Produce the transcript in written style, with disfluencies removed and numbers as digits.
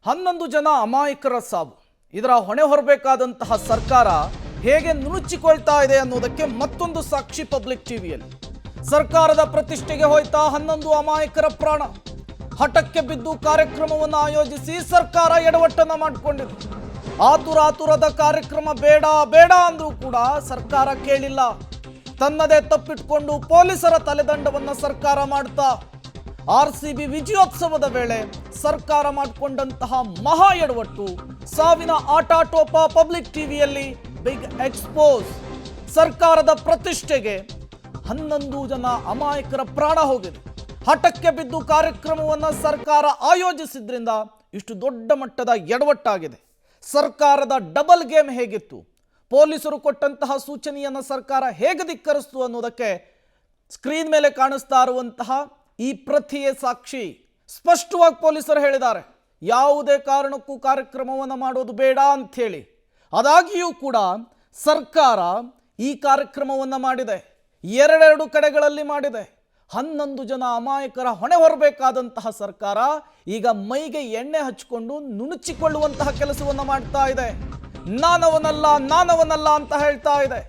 11 ಜನ ಅಮಾಯಕರ ಸಾವು. ಇದರ ಹೊಣೆ ಹೊರಬೇಕಾದಂತಹ ಸರ್ಕಾರ ಹೇಗೆ ನುಣುಚಿಕೊಳ್ತಾ ಇದೆ ಅನ್ನೋದಕ್ಕೆ ಮತ್ತೊಂದು ಸಾಕ್ಷಿ ಪಬ್ಲಿಕ್ ಟಿವಿಯಲ್ಲಿ. ಸರ್ಕಾರದ ಪ್ರತಿಷ್ಠೆಗೆ ಹೋಯ್ತಾ 11 ಅಮಾಯಕರ ಪ್ರಾಣ. ಹಠಕ್ಕೆ ಬಿದ್ದು ಕಾರ್ಯಕ್ರಮವನ್ನು ಆಯೋಜಿಸಿ ಸರ್ಕಾರ ಎಡವಟ್ಟನ್ನ ಮಾಡಿಕೊಂಡಿದೆ. ಆತುರಾತುರದ ಕಾರ್ಯಕ್ರಮ ಬೇಡ ಬೇಡ ಅಂದ್ರೂ ಕೂಡ ಸರ್ಕಾರ ಕೇಳಿಲ್ಲ. ತನ್ನದೇ ತಪ್ಪಿಟ್ಕೊಂಡು ಪೊಲೀಸರ ತಲೆದಂಡವನ್ನು ಸರ್ಕಾರ ಮಾಡ್ತಾ ಆರ್ಸಿಬಿ ವಿಜಯೋತ್ಸವದ ವೇಳೆ ಸರ್ಕಾರ ಮಾಡಿಕೊಂಡಂತಹ ಮಹಾ ಎಡವಟ್ಟು, ಸಾವಿನ ಆಟಾಟೋಪ ಪಬ್ಲಿಕ್ ಟಿವಿಯಲ್ಲಿ ಬಿಗ್ ಎಕ್ಸ್ಪೋಸ್. ಸರ್ಕಾರದ ಪ್ರತಿಷ್ಠೆಗೆ 11 ಜನ ಅಮಾಯಕರ ಪ್ರಾಣ ಹೋಗಿದೆ. ಹಠಕ್ಕೆ ಬಿದ್ದು ಕಾರ್ಯಕ್ರಮವನ್ನು ಸರ್ಕಾರ ಆಯೋಜಿಸಿದ್ರಿಂದ ಇಷ್ಟು ದೊಡ್ಡ ಮಟ್ಟದ ಎಡವಟ್ಟಾಗಿದೆ. ಸರ್ಕಾರದ ಡಬಲ್ ಗೇಮ್ ಹೇಗಿತ್ತು, ಪೊಲೀಸರು ಕೊಟ್ಟಂತಹ ಸೂಚನೆಯನ್ನು ಸರ್ಕಾರ ಹೇಗೆ ಧಿಕ್ಕರಿಸ್ತು ಅನ್ನೋದಕ್ಕೆ ಸ್ಕ್ರೀನ್ ಮೇಲೆ ಕಾಣಿಸ್ತಾ ಇರುವಂತಹ ಈ ಪ್ರತಿಯೇ ಸಾಕ್ಷಿ. ಸ್ಪಷ್ಟವಾಗಿ ಪೊಲೀಸರು ಹೇಳಿದ್ದಾರೆ, ಯಾವುದೇ ಕಾರಣಕ್ಕೂ ಕಾರ್ಯಕ್ರಮವನ್ನು ಮಾಡೋದು ಬೇಡ ಅಂಥೇಳಿ. ಆದಾಗಿಯೂ ಕೂಡ ಸರ್ಕಾರ ಈ ಕಾರ್ಯಕ್ರಮವನ್ನು ಮಾಡಿದೆ, ಎರಡೆರಡು ಕಡೆಗಳಲ್ಲಿ ಮಾಡಿದೆ. 11 ಜನ ಅಮಾಯಕರ ಹೊಣೆ ಹೊರಬೇಕಾದಂತಹ ಸರ್ಕಾರ ಈಗ ಮೈಗೆ ಎಣ್ಣೆ ಹಚ್ಚಿಕೊಂಡು ನುಣುಚಿಕೊಳ್ಳುವಂತಹ ಕೆಲಸವನ್ನು ಮಾಡ್ತಾ ಇದೆ. ನಾನವನಲ್ಲ ಅಂತ ಹೇಳ್ತಾ ಇದೆ.